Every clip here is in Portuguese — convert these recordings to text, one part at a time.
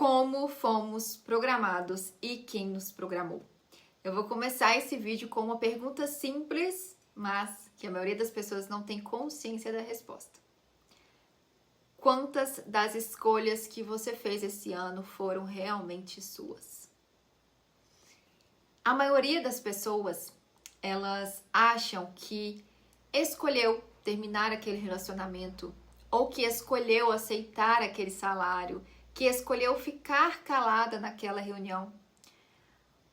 Como fomos programados e quem nos programou? Eu vou começar esse vídeo com uma pergunta simples, mas que a maioria das pessoas não tem consciência da resposta. Quantas das escolhas que você fez esse ano foram realmente suas? A maioria das pessoas, elas acham que escolheu terminar aquele relacionamento ou que escolheu aceitar aquele salário, que escolheu ficar calada naquela reunião.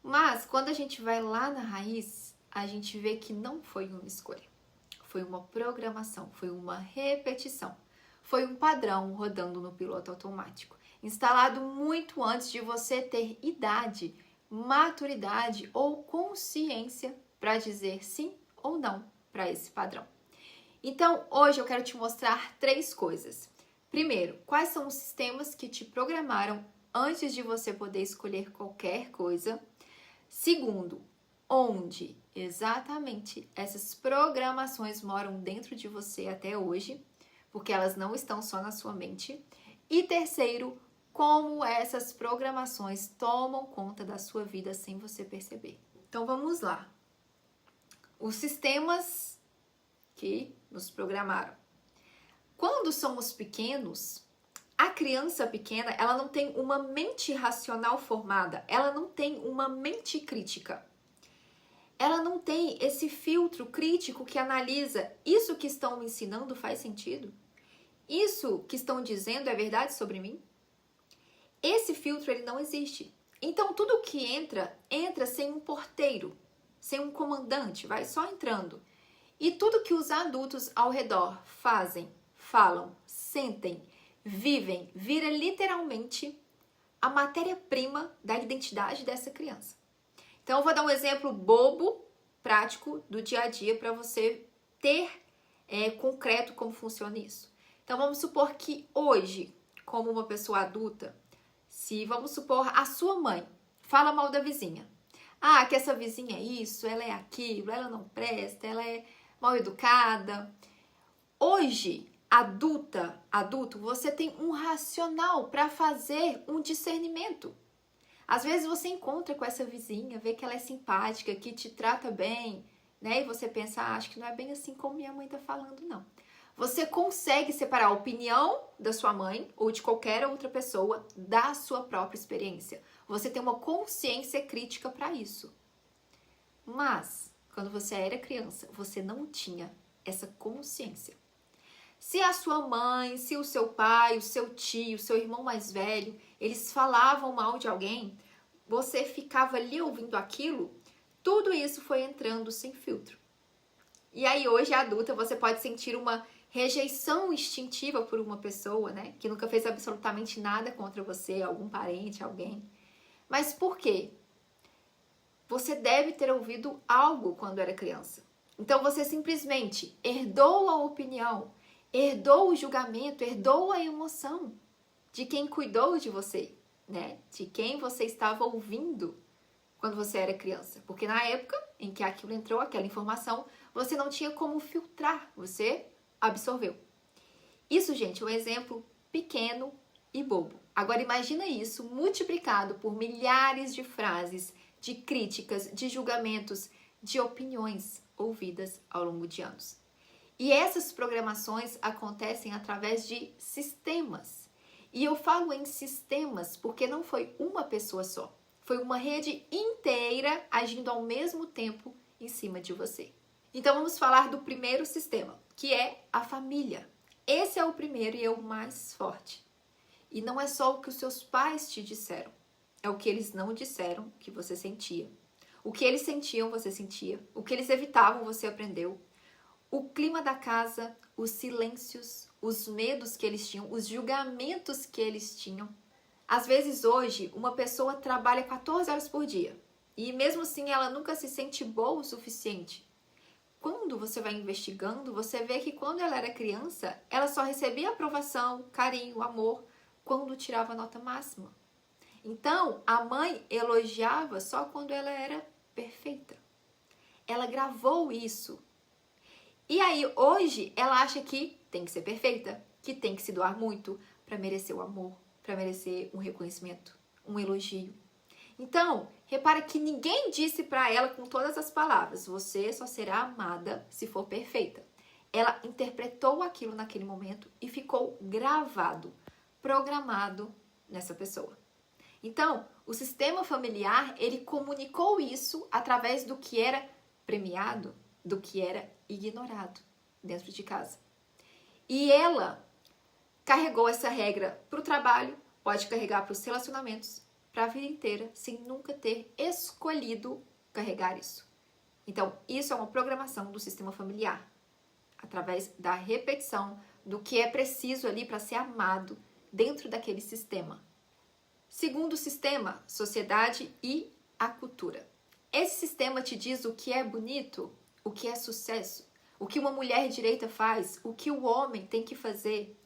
Mas quando a gente vai lá na raiz, a gente vê que não foi uma escolha. Foi uma programação, foi uma repetição. Foi um padrão rodando no piloto automático, instalado muito antes de você ter idade, maturidade ou consciência para dizer sim ou não para esse padrão. Então, hoje eu quero te mostrar 3 coisas. Primeiro, quais são os sistemas que te programaram antes de você poder escolher qualquer coisa. Segundo, onde exatamente essas programações moram dentro de você até hoje, porque elas não estão só na sua mente. E terceiro, como essas programações tomam conta da sua vida sem você perceber. Então vamos lá. Os sistemas que nos programaram. Quando somos pequenos, a criança pequena, ela não tem uma mente racional formada, ela não tem uma mente crítica. Ela não tem esse filtro crítico que analisa: isso que estão me ensinando faz sentido? Isso que estão dizendo é verdade sobre mim? Esse filtro, ele não existe. Então, tudo que entra sem um porteiro, sem um comandante, vai só entrando. E tudo que os adultos ao redor fazem, falam, sentem, vivem, vira literalmente a matéria-prima da identidade dessa criança. Então, eu vou dar um exemplo bobo, prático, do dia a dia para você ter concreto como funciona isso. Então, vamos supor que hoje, como uma pessoa adulta, se vamos supor a sua mãe fala mal da vizinha. Ah, que essa vizinha é isso, ela é aquilo, ela não presta, ela é mal educada. Hoje, adulto, você tem um racional para fazer um discernimento. Às vezes você encontra com essa vizinha, vê que ela é simpática, que te trata bem, né? E você pensa, acho que não é bem assim como minha mãe tá falando, não. Você consegue separar a opinião da sua mãe ou de qualquer outra pessoa da sua própria experiência. Você tem uma consciência crítica para isso. Mas, quando você era criança, você não tinha essa consciência. Se a sua mãe, se o seu pai, o seu tio, o seu irmão mais velho, eles falavam mal de alguém, você ficava ali ouvindo aquilo, tudo isso foi entrando sem filtro. E aí hoje, adulta, você pode sentir uma rejeição instintiva por uma pessoa, né? Que nunca fez absolutamente nada contra você, algum parente, alguém. Mas por quê? Você deve ter ouvido algo quando era criança. Então você simplesmente herdou a opinião, herdou o julgamento, herdou a emoção de quem cuidou de você, né? De quem você estava ouvindo quando você era criança. Porque na época em que aquilo entrou, aquela informação, você não tinha como filtrar, você absorveu. Isso, gente, é um exemplo pequeno e bobo. Agora imagina isso multiplicado por milhares de frases, de críticas, de julgamentos, de opiniões ouvidas ao longo de anos. E essas programações acontecem através de sistemas. E eu falo em sistemas porque não foi uma pessoa só. Foi uma rede inteira agindo ao mesmo tempo em cima de você. Então vamos falar do primeiro sistema, que é a família. Esse é o primeiro e é o mais forte. E não é só o que os seus pais te disseram. É o que eles não disseram que você sentia. O que eles sentiam, você sentia. O que eles evitavam, você aprendeu. O clima da casa, os silêncios, os medos que eles tinham, os julgamentos que eles tinham. Às vezes hoje, uma pessoa trabalha 14 horas por dia. E mesmo assim, ela nunca se sente boa o suficiente. Quando você vai investigando, você vê que quando ela era criança, ela só recebia aprovação, carinho, amor, quando tirava a nota máxima. Então, a mãe elogiava só quando ela era perfeita. Ela gravou isso. E aí, hoje, ela acha que tem que ser perfeita, que tem que se doar muito para merecer o amor, para merecer um reconhecimento, um elogio. Então, repara que ninguém disse para ela com todas as palavras: você só será amada se for perfeita. Ela interpretou aquilo naquele momento e ficou gravado, programado nessa pessoa. Então, o sistema familiar, ele comunicou isso através do que era premiado, do que era ignorado dentro de casa. E ela carregou essa regra para o trabalho, pode carregar para os relacionamentos, para a vida inteira, sem nunca ter escolhido carregar isso. Então, isso é uma programação do sistema familiar, através da repetição do que é preciso ali para ser amado dentro daquele sistema. Segundo sistema, sociedade e a cultura. Esse sistema te diz o que é bonito, o que é sucesso, o que uma mulher direita faz, o que o homem tem que fazer.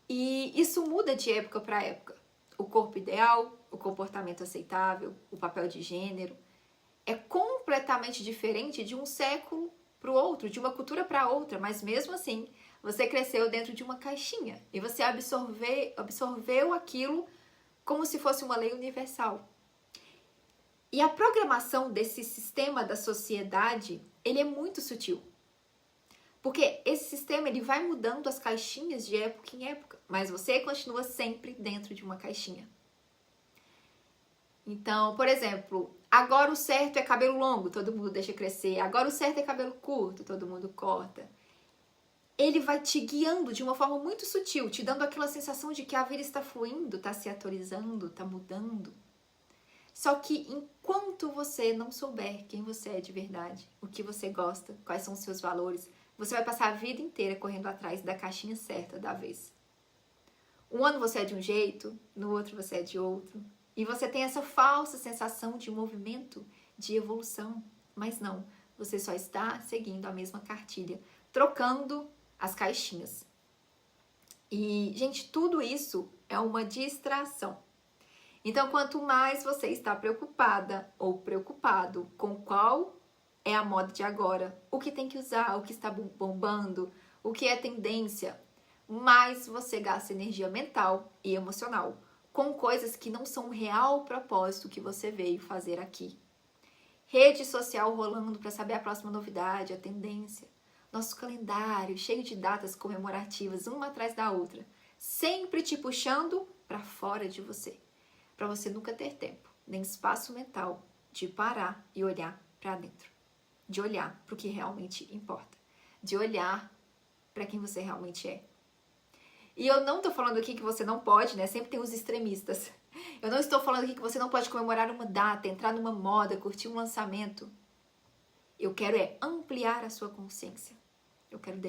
E isso muda de época para época. O corpo ideal, o comportamento aceitável, o papel de gênero. É completamente diferente de um século para o outro, de uma cultura para outra, mas mesmo assim, você cresceu dentro de uma caixinha e você absorveu aquilo como se fosse uma lei universal. E a programação desse sistema da sociedade, ele é muito sutil. Porque esse sistema, ele vai mudando as caixinhas de época em época, mas você continua sempre dentro de uma caixinha. Então, por exemplo, agora o certo é cabelo longo, todo mundo deixa crescer. Agora o certo é cabelo curto, todo mundo corta. Ele vai te guiando de uma forma muito sutil, te dando aquela sensação de que a vida está fluindo, está se atualizando, está mudando. Só que enquanto você não souber quem você é de verdade, o que você gosta, quais são os seus valores, você vai passar a vida inteira correndo atrás da caixinha certa da vez. Um ano você é de um jeito, no outro você é de outro. E você tem essa falsa sensação de movimento, de evolução. Mas não, você só está seguindo a mesma cartilha, trocando as caixinhas. E, gente, tudo isso é uma distração. Então, quanto mais você está preocupada ou preocupado com qual é a moda de agora, o que tem que usar, o que está bombando, o que é tendência, mais você gasta energia mental e emocional com coisas que não são o real propósito que você veio fazer aqui. Rede social rolando para saber a próxima novidade, a tendência. Nosso calendário cheio de datas comemorativas, uma atrás da outra, sempre te puxando para fora de você, para você nunca ter tempo, nem espaço mental de parar e olhar para dentro, de olhar para o que realmente importa, de olhar para quem você realmente é. E eu não estou falando aqui que você não pode, né? Sempre tem os extremistas. Eu não estou falando aqui que você não pode comemorar uma data, entrar numa moda, curtir um lançamento. Eu quero ampliar a sua consciência. Eu quero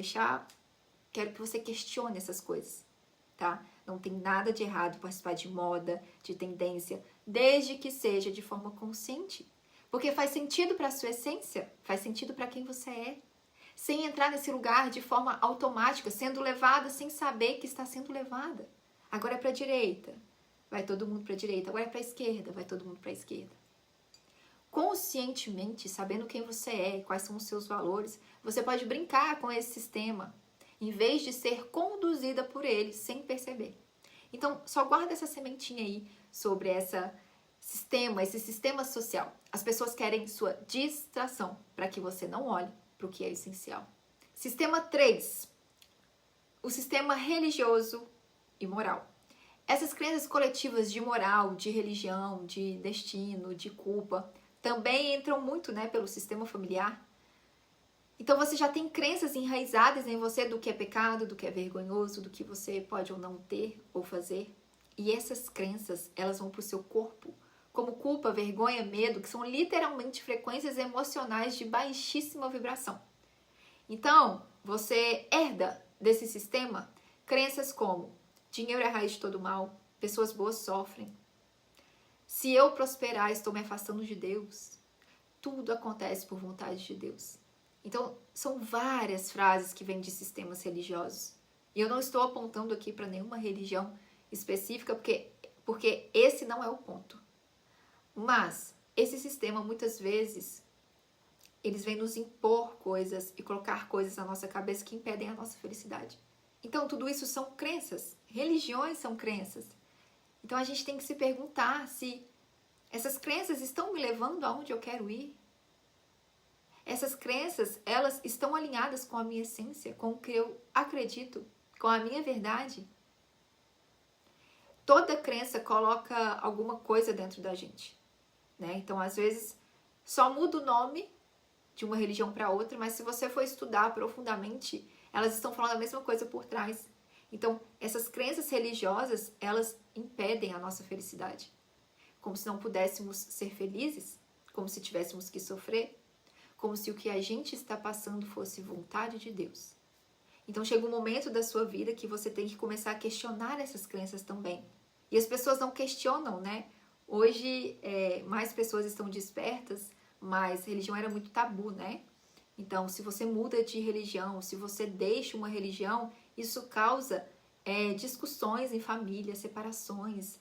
que você questione essas coisas, tá? Não tem nada de errado participar de moda, de tendência, desde que seja de forma consciente. Porque faz sentido para a sua essência, faz sentido para quem você é. Sem entrar nesse lugar de forma automática, sendo levada sem saber que está sendo levada. Agora é para a direita, vai todo mundo para a direita. Agora é para a esquerda, vai todo mundo para a esquerda. Conscientemente, sabendo quem você é, quais são os seus valores, você pode brincar com esse sistema, em vez de ser conduzida por ele sem perceber. Então, só guarda essa sementinha aí sobre esse sistema social. As pessoas querem sua distração para que você não olhe para o que é essencial. Sistema 3. O sistema religioso e moral. Essas crenças coletivas de moral, de religião, de destino, de culpa, também entram muito, né, pelo sistema familiar. Então você já tem crenças enraizadas em você do que é pecado, do que é vergonhoso, do que você pode ou não ter ou fazer. E essas crenças, elas vão para o seu corpo, como culpa, vergonha, medo, que são literalmente frequências emocionais de baixíssima vibração. Então, você herda desse sistema crenças como dinheiro é a raiz de todo mal, pessoas boas sofrem, se eu prosperar, estou me afastando de Deus, tudo acontece por vontade de Deus. Então, são várias frases que vêm de sistemas religiosos. E eu não estou apontando aqui para nenhuma religião específica, porque esse não é o ponto. Mas esse sistema, muitas vezes, eles vêm nos impor coisas e colocar coisas na nossa cabeça que impedem a nossa felicidade. Então, tudo isso são crenças. Religiões são crenças. Então a gente tem que se perguntar se essas crenças estão me levando aonde eu quero ir. Essas crenças, elas estão alinhadas com a minha essência, com o que eu acredito, com a minha verdade. Toda crença coloca alguma coisa dentro da gente, né? Então, às vezes, só muda o nome de uma religião para outra, mas se você for estudar profundamente, elas estão falando a mesma coisa por trás. Então, essas crenças religiosas, elas impedem a nossa felicidade. Como se não pudéssemos ser felizes, como se tivéssemos que sofrer, como se o que a gente está passando fosse vontade de Deus. Então chega um momento da sua vida que você tem que começar a questionar essas crenças também. E as pessoas não questionam, né? Hoje, mais pessoas estão despertas, mas religião era muito tabu, né? Então, se você muda de religião, se você deixa uma religião, isso causa discussões em família, separações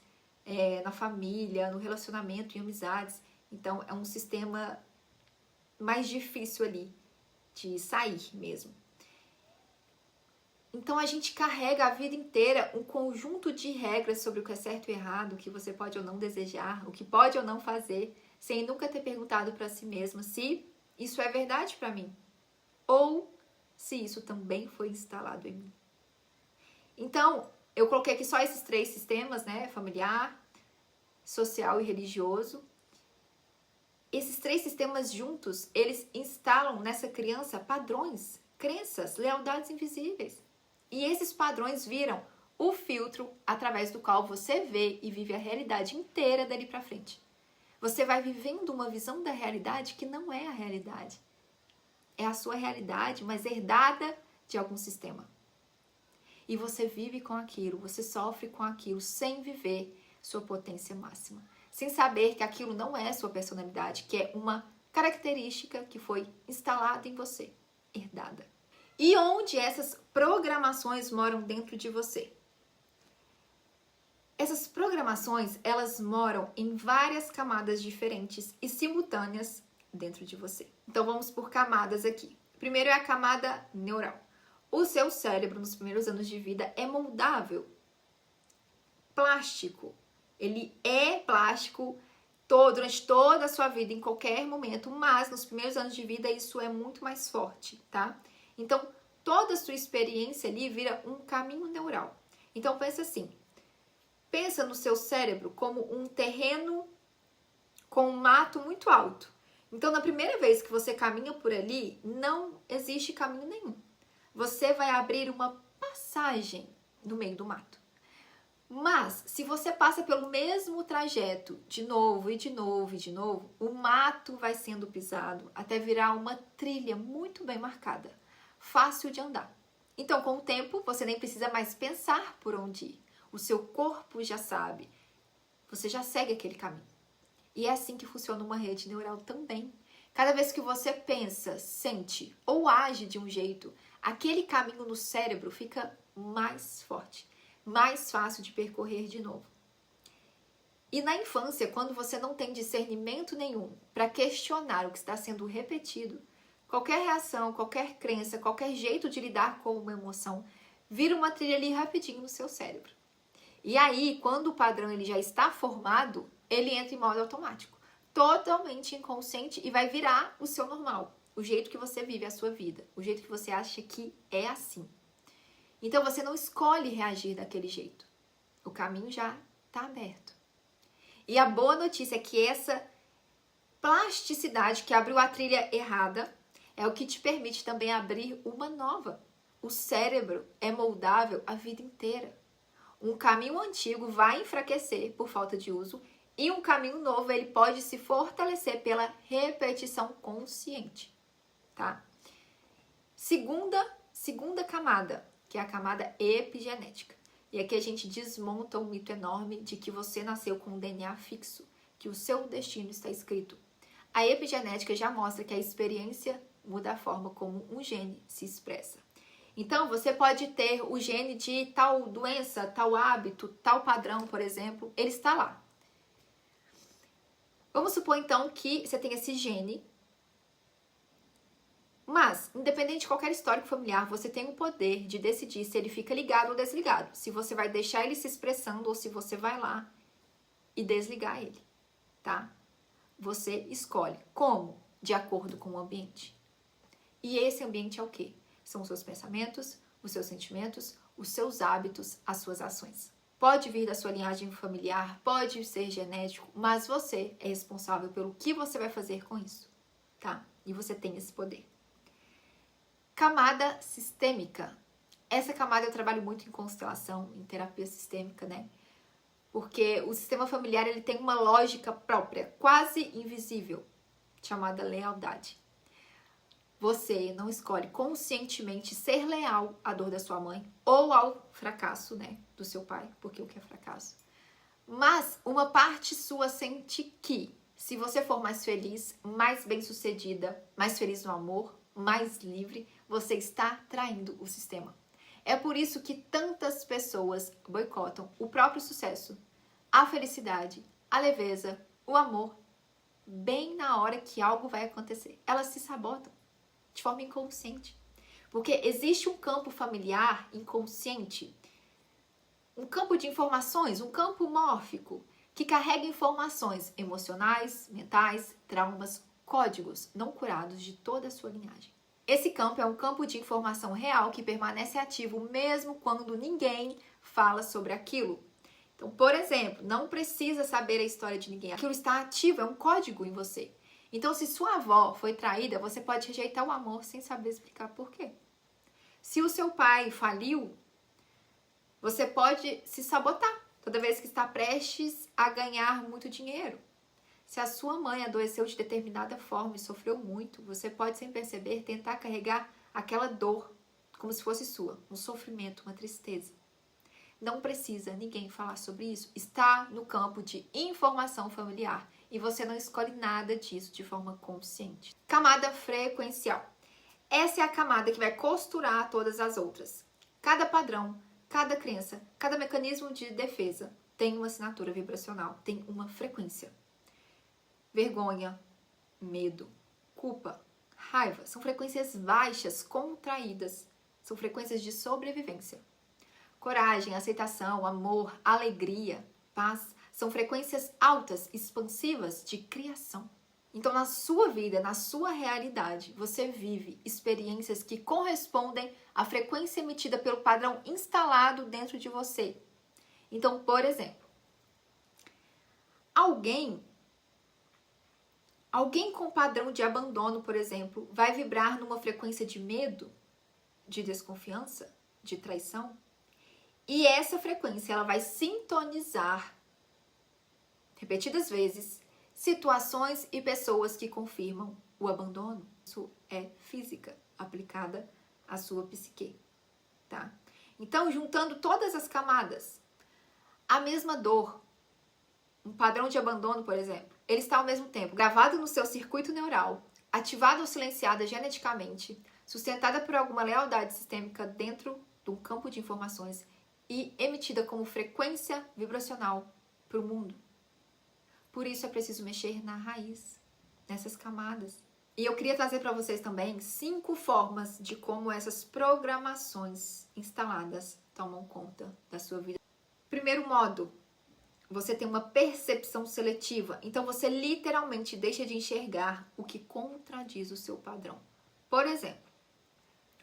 na família, no relacionamento, em amizades. Então, é um sistema mais difícil ali de sair mesmo. Então a gente carrega a vida inteira um conjunto de regras sobre o que é certo e errado, o que você pode ou não desejar, o que pode ou não fazer, sem nunca ter perguntado para si mesmo se isso é verdade para mim ou se isso também foi instalado em mim. Então, eu coloquei aqui só esses 3 sistemas, né? Familiar, social e religioso. Esses 3 sistemas juntos, eles instalam nessa criança padrões, crenças, lealdades invisíveis. E esses padrões viram o filtro através do qual você vê e vive a realidade inteira dali pra frente. Você vai vivendo uma visão da realidade que não é a realidade. É a sua realidade, mas herdada de algum sistema. E você vive com aquilo, você sofre com aquilo, sem viver sua potência máxima. Sem saber que aquilo não é sua personalidade, que é uma característica que foi instalada em você, herdada. E onde essas programações moram dentro de você? Essas programações, elas moram em várias camadas diferentes e simultâneas dentro de você. Então vamos por camadas aqui. Primeiro é a camada neural. O seu cérebro nos primeiros anos de vida é moldável, plástico. Ele é plástico durante toda a sua vida, em qualquer momento, mas nos primeiros anos de vida isso é muito mais forte, tá? Então, toda a sua experiência ali vira um caminho neural. Então, pensa assim, pensa no seu cérebro como um terreno com um mato muito alto. Então, na primeira vez que você caminha por ali, não existe caminho nenhum. Você vai abrir uma passagem no meio do mato. Mas, se você passa pelo mesmo trajeto de novo e de novo e de novo, o mato vai sendo pisado até virar uma trilha muito bem marcada, fácil de andar. Então, com o tempo, você nem precisa mais pensar por onde ir. O seu corpo já sabe, você já segue aquele caminho. E é assim que funciona uma rede neural também. Cada vez que você pensa, sente ou age de um jeito, aquele caminho no cérebro fica mais forte, mais fácil de percorrer de novo. E na infância, quando você não tem discernimento nenhum para questionar o que está sendo repetido, qualquer reação, qualquer crença, qualquer jeito de lidar com uma emoção, vira uma trilha ali rapidinho no seu cérebro. E aí, quando o padrão ele já está formado, ele entra em modo automático, totalmente inconsciente e vai virar o seu normal, o jeito que você vive a sua vida, o jeito que você acha que é assim. Então você não escolhe reagir daquele jeito. O caminho já está aberto. E a boa notícia é que essa plasticidade que abriu a trilha errada é o que te permite também abrir uma nova. O cérebro é moldável a vida inteira. Um caminho antigo vai enfraquecer por falta de uso e um caminho novo ele pode se fortalecer pela repetição consciente, tá? Segunda camada, que é a camada epigenética. E aqui a gente desmonta um mito enorme de que você nasceu com um DNA fixo, que o seu destino está escrito. A epigenética já mostra que a experiência muda a forma como um gene se expressa. Então, você pode ter o gene de tal doença, tal hábito, tal padrão, por exemplo, ele está lá. Vamos supor, então, que você tem esse gene, Mas, independente de qualquer histórico familiar, você tem o poder de decidir se ele fica ligado ou desligado. Se você vai deixar ele se expressando ou se você vai lá e desligar ele, tá? Você escolhe. Como? De acordo com o ambiente. E esse ambiente é o quê? São os seus pensamentos, os seus sentimentos, os seus hábitos, as suas ações. Pode vir da sua linhagem familiar, pode ser genético, mas você é responsável pelo que você vai fazer com isso, tá? E você tem esse poder. Camada sistêmica. Essa camada eu trabalho muito em constelação, em terapia sistêmica, né? Porque o sistema familiar ele tem uma lógica própria, quase invisível, chamada lealdade. Você não escolhe conscientemente ser leal à dor da sua mãe ou ao fracasso, né, do seu pai, porque o que é fracasso? Mas uma parte sua sente que, se você for mais feliz, mais bem-sucedida, mais feliz no amor, mais livre, você está traindo o sistema. É por isso que tantas pessoas boicotam o próprio sucesso, a felicidade, a leveza, o amor, bem na hora que algo vai acontecer. Elas se sabotam de forma inconsciente. Porque existe um campo familiar inconsciente, um campo de informações, um campo mórfico, que carrega informações emocionais, mentais, traumas, códigos não curados de toda a sua linhagem. Esse campo é um campo de informação real que permanece ativo mesmo quando ninguém fala sobre aquilo. Então, por exemplo, não precisa saber a história de ninguém. Aquilo está ativo, é um código em você. Então, se sua avó foi traída, você pode rejeitar o amor sem saber explicar por quê. Se o seu pai faliu, você pode se sabotar toda vez que está prestes a ganhar muito dinheiro. Se a sua mãe adoeceu de determinada forma e sofreu muito, você pode, sem perceber, tentar carregar aquela dor como se fosse sua, um sofrimento, uma tristeza. Não precisa ninguém falar sobre isso. Está no campo de informação familiar e você não escolhe nada disso de forma consciente. Camada frequencial. Essa é a camada que vai costurar todas as outras. Cada padrão, cada crença, cada mecanismo de defesa tem uma assinatura vibracional, tem uma frequência. Vergonha, medo, culpa, raiva são frequências baixas, contraídas. São frequências de sobrevivência. Coragem, aceitação, amor, alegria, paz são frequências altas, expansivas de criação. Então, na sua vida, na sua realidade, você vive experiências que correspondem à frequência emitida pelo padrão instalado dentro de você. Então, por exemplo, alguém com padrão de abandono, por exemplo, vai vibrar numa frequência de medo, de desconfiança, de traição. E essa frequência ela vai sintonizar repetidas vezes situações e pessoas que confirmam o abandono. Isso é física aplicada à sua psique, tá? Então, juntando todas as camadas, a mesma dor, um padrão de abandono, por exemplo, ele está ao mesmo tempo gravado no seu circuito neural, ativado ou silenciada geneticamente, sustentada por alguma lealdade sistêmica dentro de um campo de informações e emitida como frequência vibracional para o mundo. Por isso é preciso mexer na raiz, nessas camadas. E eu queria trazer para vocês também 5 formas de como essas programações instaladas tomam conta da sua vida. Primeiro modo, você tem uma percepção seletiva. Então você literalmente deixa de enxergar o que contradiz o seu padrão. Por exemplo,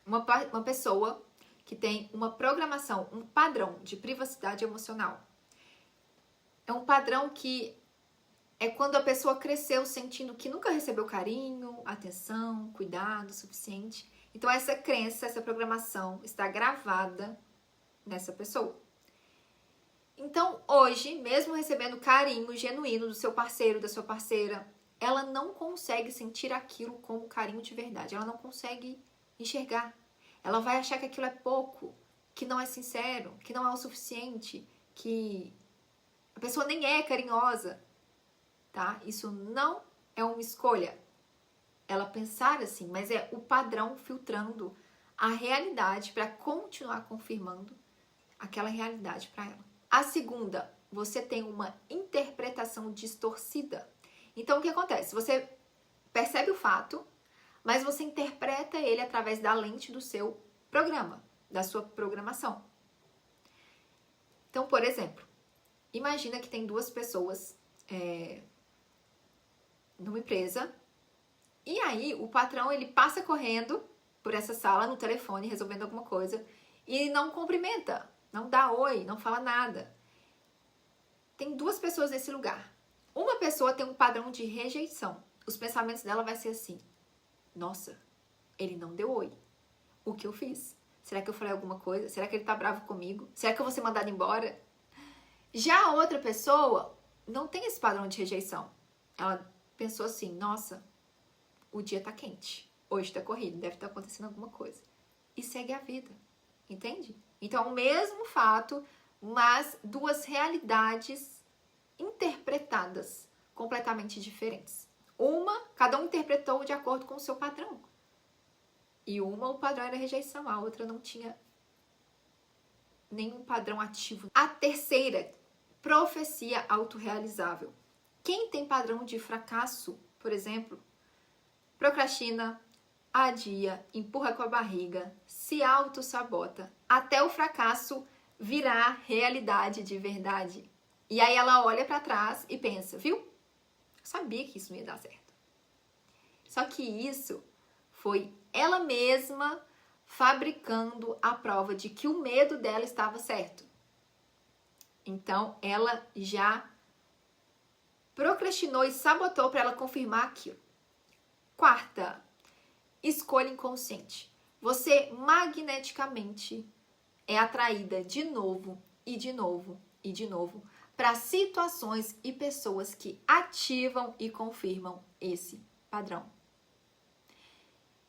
uma pessoa que tem uma programação, um padrão de privacidade emocional. É um padrão que é quando a pessoa cresceu sentindo que nunca recebeu carinho, atenção, cuidado suficiente. Então essa crença, essa programação está gravada nessa pessoa. Então hoje, mesmo recebendo carinho genuíno do seu parceiro, da sua parceira, ela não consegue sentir aquilo como carinho de verdade. Ela não consegue enxergar. Ela vai achar que aquilo é pouco, que não é sincero, que não é o suficiente, que a pessoa nem é carinhosa, tá? Isso não é uma escolha. Ela pensar assim, mas é o padrão filtrando a realidade para continuar confirmando aquela realidade para ela. A segunda, você tem uma interpretação distorcida. Então, o que acontece? Você percebe o fato, mas você interpreta ele através da lente do seu programa, da sua programação. Então, por exemplo, imagina que tem duas pessoas numa empresa, e aí o patrão ele passa correndo por essa sala no telefone, resolvendo alguma coisa, e não cumprimenta, não dá oi, não fala nada. Tem duas pessoas nesse lugar. Uma pessoa tem um padrão de rejeição. Os pensamentos dela vai ser assim: nossa, ele não deu oi. O que eu fiz? Será que eu falei alguma coisa? Será que ele tá bravo comigo? Será que eu vou ser mandada embora? Já a outra pessoa não tem esse padrão de rejeição. Ela pensou assim: nossa, o dia tá quente. Hoje tá corrido, deve estar acontecendo alguma coisa. E segue a vida. Entende? Então, é o mesmo fato, mas duas realidades interpretadas completamente diferentes. Uma, cada um interpretou de acordo com o seu padrão. E uma, o padrão era rejeição, a outra não tinha nenhum padrão ativo. A terceira, profecia autorrealizável. Quem tem padrão de fracasso, por exemplo, procrastina, adia, empurra com a barriga, se auto-sabota, até o fracasso virar realidade de verdade. E aí ela olha para trás e pensa, viu? Eu sabia que isso não ia dar certo. Só que isso foi ela mesma fabricando a prova de que o medo dela estava certo. Então, ela já procrastinou e sabotou para ela confirmar aquilo. Quarta, escolha inconsciente. Você magneticamente é atraída de novo e de novo e de novo para situações e pessoas que ativam e confirmam esse padrão.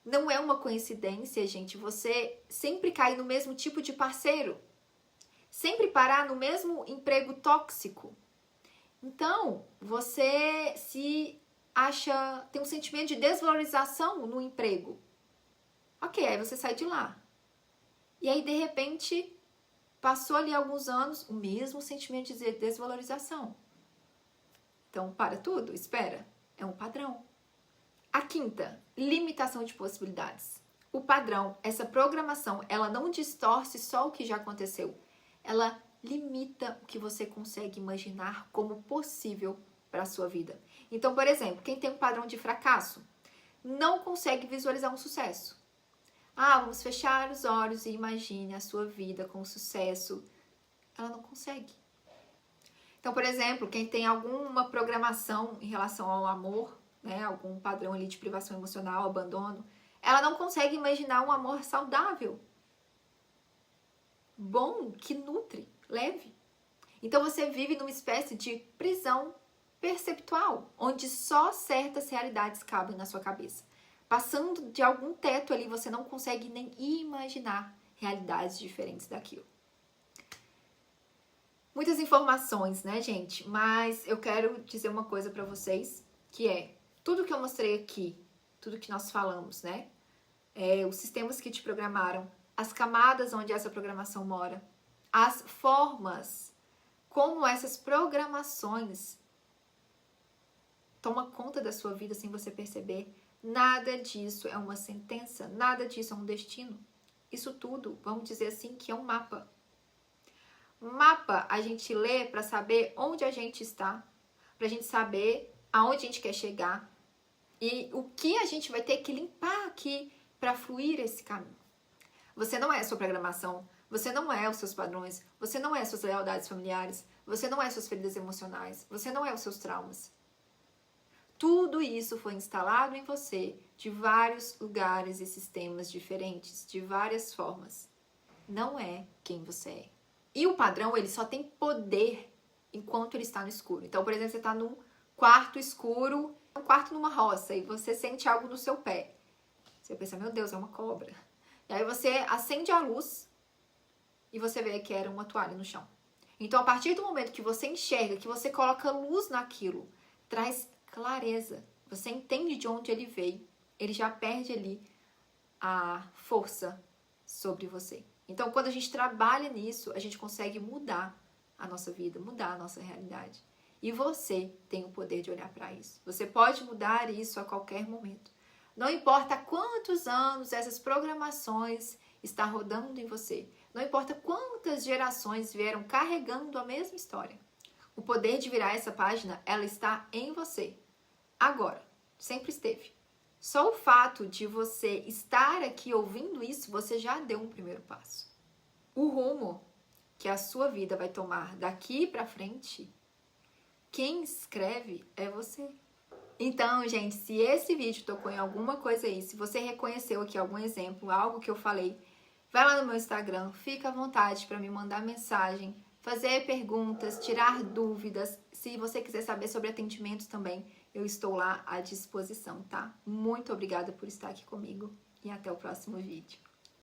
Não é uma coincidência, gente, você sempre cair no mesmo tipo de parceiro, sempre parar no mesmo emprego tóxico. Então, você se acha, tem um sentimento de desvalorização no emprego. Ok, aí você sai de lá. E aí, de repente, passou ali alguns anos, o mesmo sentimento de desvalorização. Então, para tudo, espera, é um padrão. A quinta, limitação de possibilidades. O padrão, essa programação, ela não distorce só o que já aconteceu. Ela limita o que você consegue imaginar como possível para a sua vida. Então, por exemplo, quem tem um padrão de fracasso não consegue visualizar um sucesso. Vamos fechar os olhos e imagine a sua vida com sucesso. Ela não consegue. Então, por exemplo, quem tem alguma programação em relação ao amor, né, algum padrão ali de privação emocional, abandono, ela não consegue imaginar um amor saudável, bom, que nutre, leve. Então você vive numa espécie de prisão perceptual, onde só certas realidades cabem na sua cabeça. Passando de algum teto ali, você não consegue nem imaginar realidades diferentes daquilo. Muitas informações, né, gente? Mas eu quero dizer uma coisa para vocês, que é tudo que eu mostrei aqui, tudo que nós falamos, né? Os sistemas que te programaram, as camadas onde essa programação mora, as formas como essas programações tomam conta da sua vida sem você perceber. Nada disso é uma sentença, nada disso é um destino. Isso tudo, vamos dizer assim, que é um mapa. Mapa a gente lê para saber onde a gente está, para a gente saber aonde a gente quer chegar e o que a gente vai ter que limpar aqui para fluir esse caminho. Você não é a sua programação, você não é os seus padrões, você não é as suas lealdades familiares, você não é as suas feridas emocionais, você não é os seus traumas. Tudo isso foi instalado em você de vários lugares e sistemas diferentes, de várias formas. Não é quem você é. E o padrão, ele só tem poder enquanto ele está no escuro. Então, por exemplo, você está num quarto escuro, um quarto numa roça, e você sente algo no seu pé. Você pensa, meu Deus, é uma cobra. E aí você acende a luz e você vê que era uma toalha no chão. Então, a partir do momento que você enxerga, que você coloca luz naquilo, traz clareza. Você entende de onde ele veio. Ele já perde ali a força sobre você. Então, quando a gente trabalha nisso, a gente consegue mudar a nossa vida, mudar a nossa realidade. E você tem o poder de olhar para isso. Você pode mudar isso a qualquer momento. Não importa quantos anos essas programações estão rodando em você. Não importa quantas gerações vieram carregando a mesma história. O poder de virar essa página, ela está em você. Agora, sempre esteve. Só o fato de você estar aqui ouvindo isso, você já deu um primeiro passo. O rumo que a sua vida vai tomar daqui pra frente, quem escreve é você. Então, gente, se esse vídeo tocou em alguma coisa aí, se você reconheceu aqui algum exemplo, algo que eu falei, vai lá no meu Instagram, fica à vontade para me mandar mensagem, fazer perguntas, tirar dúvidas. Se você quiser saber sobre atendimentos também, eu estou lá à disposição, tá? Muito obrigada por estar aqui comigo e até o próximo vídeo.